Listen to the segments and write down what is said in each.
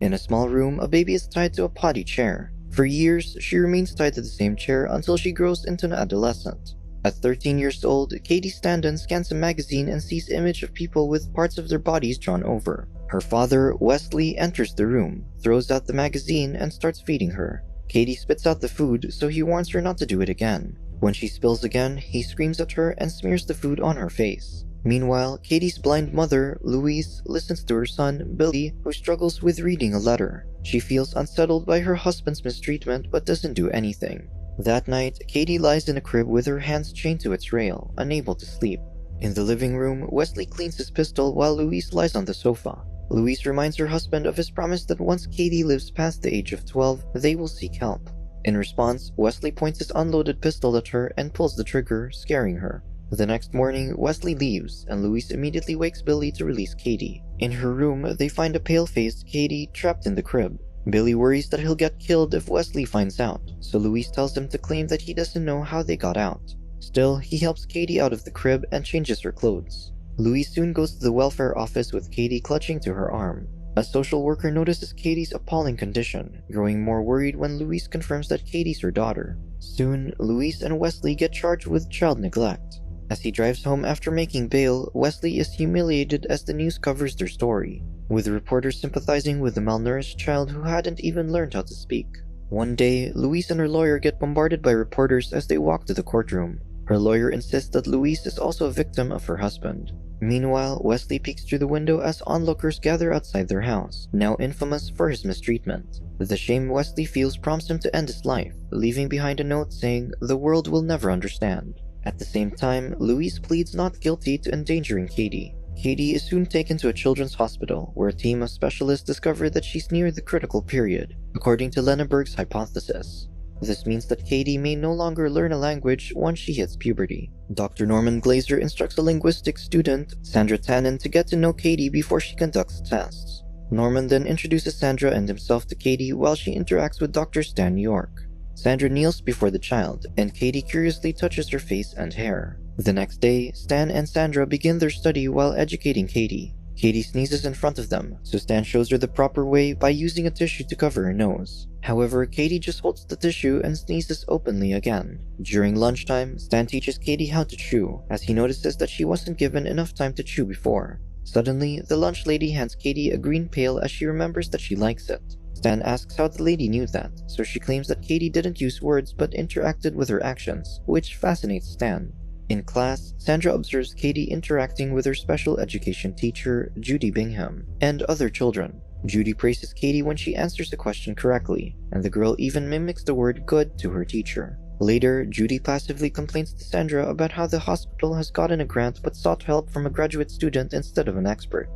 In a small room, a baby is tied to a potty chair. For years, she remains tied to the same chair until she grows into an adolescent. At 13 years old, Katie Standen scans a magazine and sees images of people with parts of their bodies drawn over. Her father, Wesley, enters the room, throws out the magazine, and starts feeding her. Katie spits out the food, so he warns her not to do it again. When she spills again, he screams at her and smears the food on her face. Meanwhile, Katie's blind mother, Louise, listens to her son, Billy, who struggles with reading a letter. She feels unsettled by her husband's mistreatment but doesn't do anything. That night, Katie lies in a crib with her hands chained to its rail, unable to sleep. In the living room, Wesley cleans his pistol while Louise lies on the sofa. Louise reminds her husband of his promise that once Katie lives past the age of 12, they will seek help. In response, Wesley points his unloaded pistol at her and pulls the trigger, scaring her. The next morning, Wesley leaves, and Louise immediately wakes Billy to release Katie. In her room, they find a pale-faced Katie trapped in the crib. Billy worries that he'll get killed if Wesley finds out, so Louise tells him to claim that he doesn't know how they got out. Still, he helps Katie out of the crib and changes her clothes. Louise soon goes to the welfare office with Katie clutching to her arm. A social worker notices Katie's appalling condition, growing more worried when Louise confirms that Katie's her daughter. Soon, Louise and Wesley get charged with child neglect. As he drives home after making bail, Wesley is humiliated as the news covers their story, with reporters sympathizing with the malnourished child who hadn't even learned how to speak. One day, Louise and her lawyer get bombarded by reporters as they walk to the courtroom. Her lawyer insists that Louise is also a victim of her husband. Meanwhile, Wesley peeks through the window as onlookers gather outside their house, now infamous for his mistreatment. The shame Wesley feels prompts him to end his life, leaving behind a note saying, "The world will never understand." At the same time, Louise pleads not guilty to endangering Katie. Katie is soon taken to a children's hospital, where a team of specialists discover that she's near the critical period, according to Lenneberg's hypothesis. This means that Katie may no longer learn a language once she hits puberty. Dr. Norman Glazer instructs a linguistics student, Sandra Tannen, to get to know Katie before she conducts tests. Norman then introduces Sandra and himself to Katie while she interacts with Dr. Stan York. Sandra kneels before the child, and Katie curiously touches her face and hair. The next day, Stan and Sandra begin their study while educating Katie. Katie sneezes in front of them, so Stan shows her the proper way by using a tissue to cover her nose. However, Katie just holds the tissue and sneezes openly again. During lunchtime, Stan teaches Katie how to chew, as he notices that she wasn't given enough time to chew before. Suddenly, the lunch lady hands Katie a green pail as she remembers that she likes it. Stan asks how the lady knew that, so she claims that Katie didn't use words but interacted with her actions, which fascinates Stan. In class, Sandra observes Katie interacting with her special education teacher, Judy Bingham, and other children. Judy praises Katie when she answers a question correctly, and the girl even mimics the word good to her teacher. Later, Judy passively complains to Sandra about how the hospital has gotten a grant but sought help from a graduate student instead of an expert.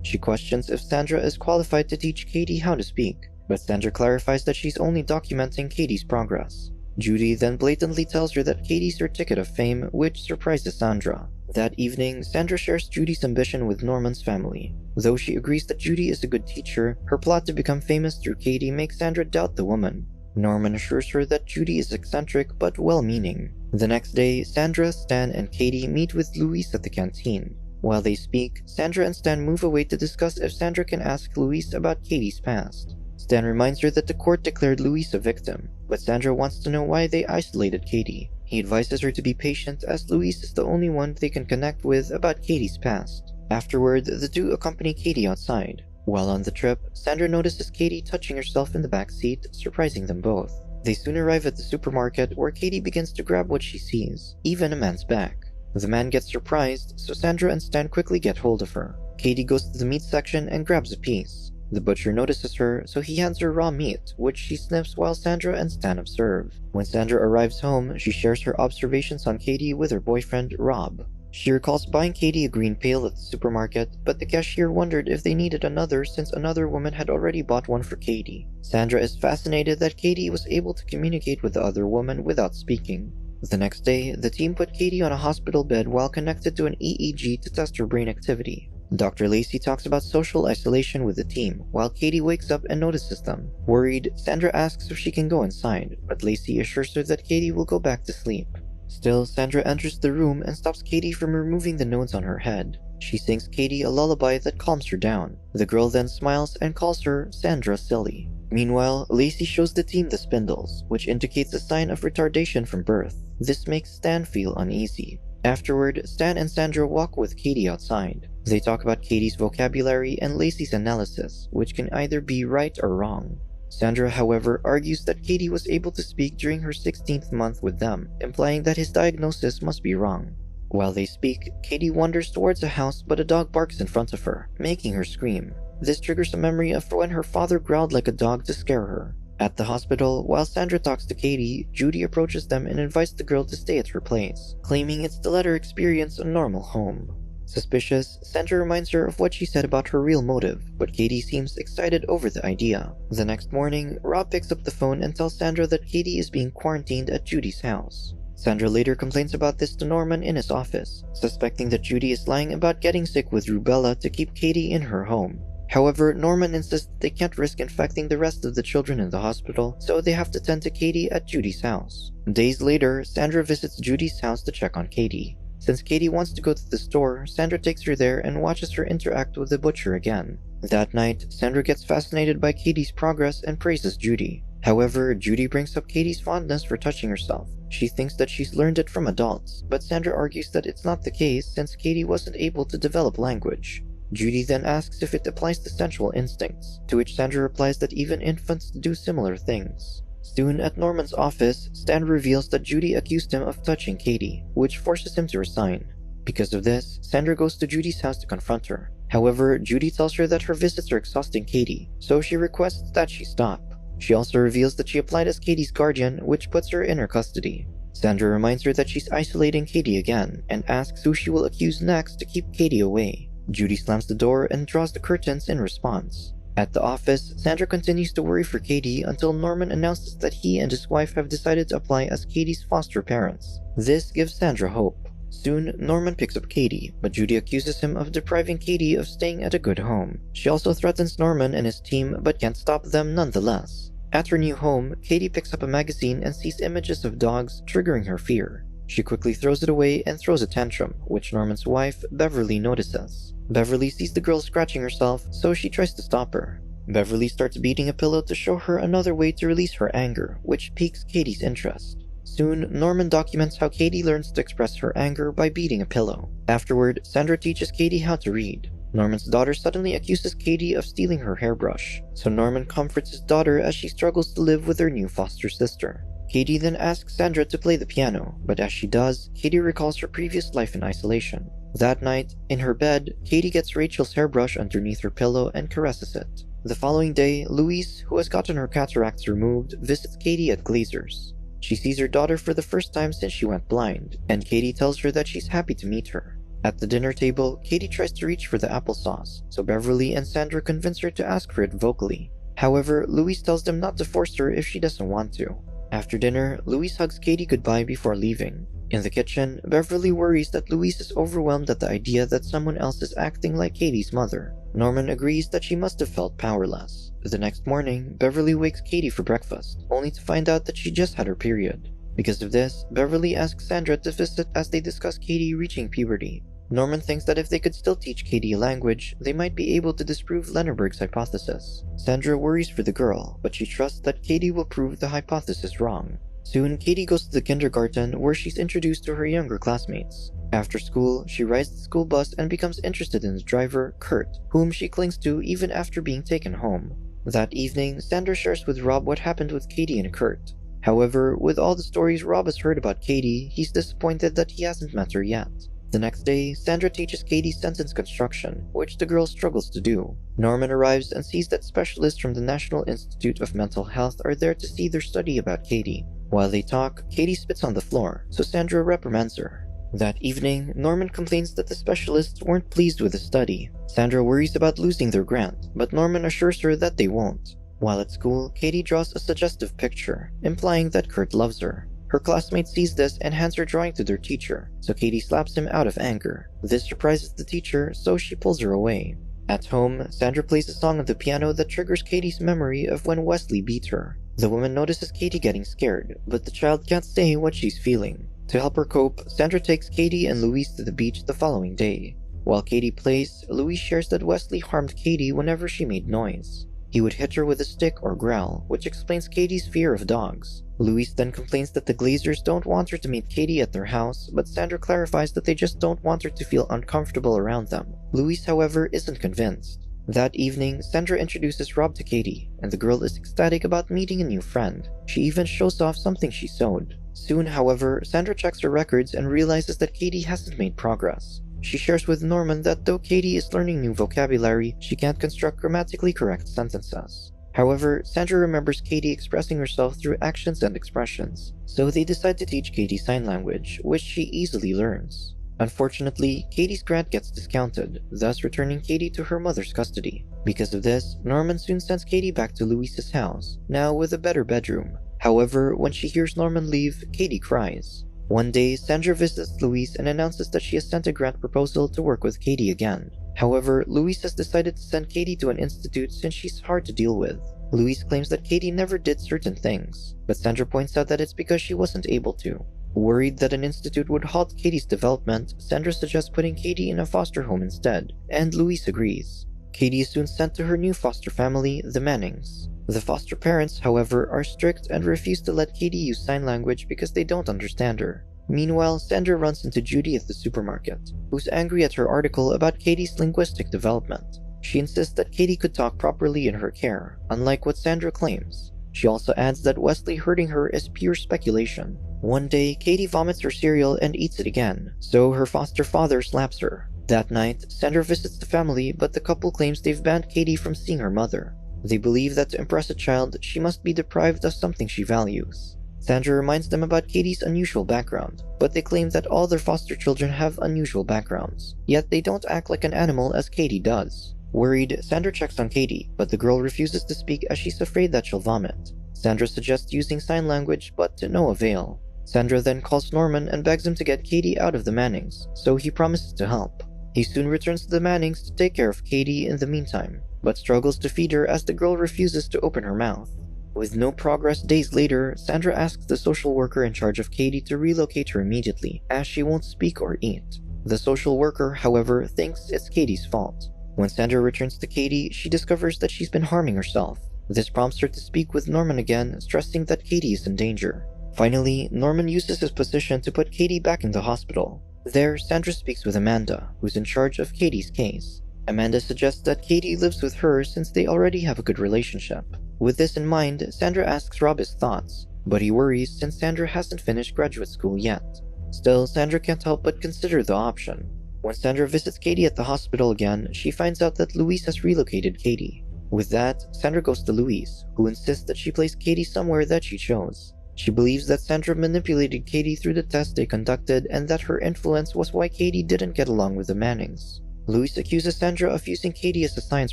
She questions if Sandra is qualified to teach Katie how to speak, but Sandra clarifies that she's only documenting Katie's progress. Judy then blatantly tells her that Katie's her ticket of fame, which surprises Sandra. That evening, Sandra shares Judy's ambition with Norman's family. Though she agrees that Judy is a good teacher, her plot to become famous through Katie makes Sandra doubt the woman. Norman assures her that Judy is eccentric but well-meaning. The next day, Sandra, Stan, and Katie meet with Louise at the canteen. While they speak, Sandra and Stan move away to discuss if Sandra can ask Louise about Katie's past. Stan reminds her that the court declared Louise a victim, but Sandra wants to know why they isolated Katie. He advises her to be patient as Louise is the only one they can connect with about Katie's past. Afterward, the two accompany Katie outside. While on the trip, Sandra notices Katie touching herself in the back seat, surprising them both. They soon arrive at the supermarket where Katie begins to grab what she sees, even a man's back. The man gets surprised, so Sandra and Stan quickly get hold of her. Katie goes to the meat section and grabs a piece. The butcher notices her, so he hands her raw meat, which she sniffs while Sandra and Stan observe. When Sandra arrives home, she shares her observations on Katie with her boyfriend, Rob. She recalls buying Katie a green pail at the supermarket, but the cashier wondered if they needed another since another woman had already bought one for Katie. Sandra is fascinated that Katie was able to communicate with the other woman without speaking. The next day, the team put Katie on a hospital bed while connected to an EEG to test her brain activity. Dr. Lacey talks about social isolation with the team, while Katie wakes up and notices them. Worried, Sandra asks if she can go inside, but Lacey assures her that Katie will go back to sleep. Still, Sandra enters the room and stops Katie from removing the nodes on her head. She sings Katie a lullaby that calms her down. The girl then smiles and calls her Sandra silly. Meanwhile, Lacey shows the team the spindles, which indicates a sign of retardation from birth. This makes Stan feel uneasy. Afterward, Stan and Sandra walk with Katie outside. They talk about Katie's vocabulary and Lacey's analysis, which can either be right or wrong. Sandra, however, argues that Katie was able to speak during her 16th month with them, implying that his diagnosis must be wrong. While they speak, Katie wanders towards a house, but a dog barks in front of her, making her scream. This triggers a memory of when her father growled like a dog to scare her. At the hospital, while Sandra talks to Katie, Judy approaches them and invites the girl to stay at her place, claiming it's to let her experience a normal home. Suspicious, Sandra reminds her of what she said about her real motive, but Katie seems excited over the idea. The next morning, Rob picks up the phone and tells Sandra that Katie is being quarantined at Judy's house. Sandra later complains about this to Norman in his office, suspecting that Judy is lying about getting sick with rubella to keep Katie in her home. However, Norman insists they can't risk infecting the rest of the children in the hospital, so they have to tend to Katie at Judy's house. Days later, Sandra visits Judy's house to check on Katie. Since Katie wants to go to the store, Sandra takes her there and watches her interact with the butcher again. That night, Sandra gets fascinated by Katie's progress and praises Judy. However, Judy brings up Katie's fondness for touching herself. She thinks that she's learned it from adults, but Sandra argues that it's not the case since Katie wasn't able to develop language. Judy then asks if it applies to sensual instincts, to which Sandra replies that even infants do similar things. Soon at Norman's office, Stan reveals that Judy accused him of touching Katie, which forces him to resign. Because of this, Sandra goes to Judy's house to confront her. However, Judy tells her that her visits are exhausting Katie, so she requests that she stop. She also reveals that she applied as Katie's guardian, which puts her in her custody. Sandra reminds her that she's isolating Katie again, and asks who she will accuse next to keep Katie away. Judy slams the door and draws the curtains in response. At the office, Sandra continues to worry for Katie until Norman announces that he and his wife have decided to apply as Katie's foster parents. This gives Sandra hope. Soon, Norman picks up Katie, but Judy accuses him of depriving Katie of staying at a good home. She also threatens Norman and his team, but can't stop them nonetheless. At her new home, Katie picks up a magazine and sees images of dogs, triggering her fear. She quickly throws it away and throws a tantrum, which Norman's wife, Beverly, notices. Beverly sees the girl scratching herself, so she tries to stop her. Beverly starts beating a pillow to show her another way to release her anger, which piques Katie's interest. Soon, Norman documents how Katie learns to express her anger by beating a pillow. Afterward, Sandra teaches Katie how to read. Norman's daughter suddenly accuses Katie of stealing her hairbrush, so Norman comforts his daughter as she struggles to live with her new foster sister. Katie then asks Sandra to play the piano, but as she does, Katie recalls her previous life in isolation. That night, in her bed, Katie gets Rachel's hairbrush underneath her pillow and caresses it. The following day, Louise, who has gotten her cataracts removed, visits Katie at Glazer's. She sees her daughter for the first time since she went blind, and Katie tells her that she's happy to meet her. At the dinner table, Katie tries to reach for the applesauce, so Beverly and Sandra convince her to ask for it vocally. However, Louise tells them not to force her if she doesn't want to. After dinner, Louise hugs Katie goodbye before leaving. In the kitchen, Beverly worries that Louise is overwhelmed at the idea that someone else is acting like Katie's mother. Norman agrees that she must have felt powerless. The next morning, Beverly wakes Katie for breakfast, only to find out that she just had her period. Because of this, Beverly asks Sandra to visit as they discuss Katie reaching puberty. Norman thinks that if they could still teach Katie a language, they might be able to disprove Lenneberg's hypothesis. Sandra worries for the girl, but she trusts that Katie will prove the hypothesis wrong. Soon, Katie goes to the kindergarten where she's introduced to her younger classmates. After school, she rides the school bus and becomes interested in the driver, Kurt, whom she clings to even after being taken home. That evening, Sandra shares with Rob what happened with Katie and Kurt. However, with all the stories Rob has heard about Katie, he's disappointed that he hasn't met her yet. The next day, Sandra teaches Katie sentence construction, which the girl struggles to do. Norman arrives and sees that specialists from the National Institute of Mental Health are there to see their study about Katie. While they talk, Katie spits on the floor, so Sandra reprimands her. That evening, Norman complains that the specialists weren't pleased with the study. Sandra worries about losing their grant, but Norman assures her that they won't. While at school, Katie draws a suggestive picture, implying that Kurt loves her. Her classmate sees this and hands her drawing to their teacher, so Katie slaps him out of anger. This surprises the teacher, so she pulls her away. At home, Sandra plays a song on the piano that triggers Katie's memory of when Wesley beat her. The woman notices Katie getting scared, but the child can't say what she's feeling. To help her cope, Sandra takes Katie and Louise to the beach the following day. While Katie plays, Louise shares that Wesley harmed Katie whenever she made noise. He would hit her with a stick or growl, which explains Katie's fear of dogs. Louise then complains that the Glazers don't want her to meet Katie at their house, but Sandra clarifies that they just don't want her to feel uncomfortable around them. Louise, however, isn't convinced. That evening, Sandra introduces Rob to Katie, and the girl is ecstatic about meeting a new friend. She even shows off something she sewed. Soon, however, Sandra checks her records and realizes that Katie hasn't made progress. She shares with Norman that though Katie is learning new vocabulary, she can't construct grammatically correct sentences. However, Sandra remembers Katie expressing herself through actions and expressions, so they decide to teach Katie sign language, which she easily learns. Unfortunately, Katie's grant gets discounted, thus returning Katie to her mother's custody. Because of this, Norman soon sends Katie back to Louise's house, now with a better bedroom. However, when she hears Norman leave, Katie cries. One day, Sandra visits Louise and announces that she has sent a grant proposal to work with Katie again. However, Louise has decided to send Katie to an institute since she's hard to deal with. Louise claims that Katie never did certain things, but Sandra points out that it's because she wasn't able to. Worried that an institute would halt Katie's development, Sandra suggests putting Katie in a foster home instead, and Louise agrees. Katie is soon sent to her new foster family, the Mannings. The foster parents, however, are strict and refuse to let Katie use sign language because they don't understand her. Meanwhile, Sandra runs into Judy at the supermarket, who's angry at her article about Katie's linguistic development. She insists that Katie could talk properly in her care, unlike what Sandra claims. She also adds that Wesley hurting her is pure speculation. One day, Katie vomits her cereal and eats it again, so her foster father slaps her. That night, Sandra visits the family, but the couple claims they've banned Katie from seeing her mother. They believe that to impress a child, she must be deprived of something she values. Sandra reminds them about Katie's unusual background, but they claim that all their foster children have unusual backgrounds, yet they don't act like an animal as Katie does. Worried, Sandra checks on Katie, but the girl refuses to speak as she's afraid that she'll vomit. Sandra suggests using sign language, but to no avail. Sandra then calls Norman and begs him to get Katie out of the Mannings, so he promises to help. He soon returns to the Mannings to take care of Katie in the meantime, but struggles to feed her as the girl refuses to open her mouth. With no progress days later, Sandra asks the social worker in charge of Katie to relocate her immediately, as she won't speak or eat. The social worker, however, thinks it's Katie's fault. When Sandra returns to Katie, she discovers that she's been harming herself. This prompts her to speak with Norman again, stressing that Katie is in danger. Finally, Norman uses his position to put Katie back in the hospital. There, Sandra speaks with Amanda, who's in charge of Katie's case. Amanda suggests that Katie lives with her since they already have a good relationship. With this in mind, Sandra asks Rob his thoughts, but he worries since Sandra hasn't finished graduate school yet. Still, Sandra can't help but consider the option. When Sandra visits Katie at the hospital again, she finds out that Louise has relocated Katie. With that, Sandra goes to Louise, who insists that she place Katie somewhere that she chose. She believes that Sandra manipulated Katie through the test they conducted and that her influence was why Katie didn't get along with the Mannings. Louise accuses Sandra of using Katie as a science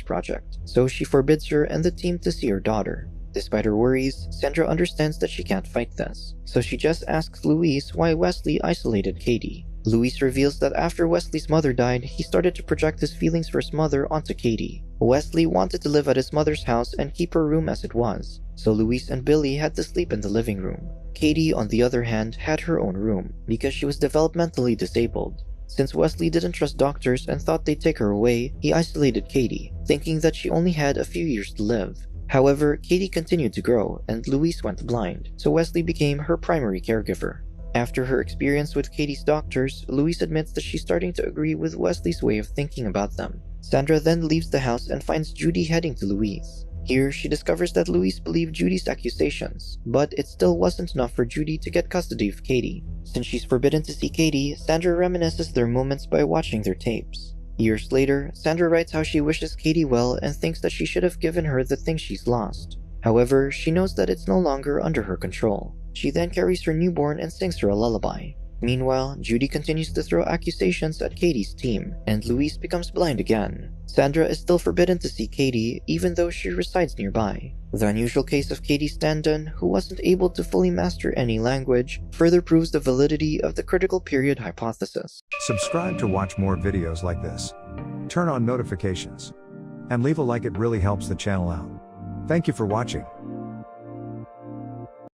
project, so she forbids her and the team to see her daughter. Despite her worries, Sandra understands that she can't fight this, so she just asks Louise why Wesley isolated Katie. Louise reveals that after Wesley's mother died, he started to project his feelings for his mother onto Katie. Wesley wanted to live at his mother's house and keep her room as it was, so Louise and Billy had to sleep in the living room. Katie, on the other hand, had her own room, because she was developmentally disabled. Since Wesley didn't trust doctors and thought they'd take her away, he isolated Katie, thinking that she only had a few years to live. However, Katie continued to grow, and Louise went blind, so Wesley became her primary caregiver. After her experience with Katie's doctors, Louise admits that she's starting to agree with Wesley's way of thinking about them. Sandra then leaves the house and finds Judy heading to Louise. Here, she discovers that Louise believed Judy's accusations, but it still wasn't enough for Judy to get custody of Katie. Since she's forbidden to see Katie, Sandra reminisces their moments by watching their tapes. Years later, Sandra writes how she wishes Katie well and thinks that she should have given her the thing she's lost. However, she knows that it's no longer under her control. She then carries her newborn and sings her a lullaby. Meanwhile, Judy continues to throw accusations at Katie's team, and Louise becomes blind again. Sandra is still forbidden to see Katie, even though she resides nearby. The unusual case of Katie's stand-in, who wasn't able to fully master any language, further proves the validity of the critical period hypothesis. Subscribe to watch more videos like this. Turn on notifications. And leave a like, it really helps the channel out. Thank you for watching.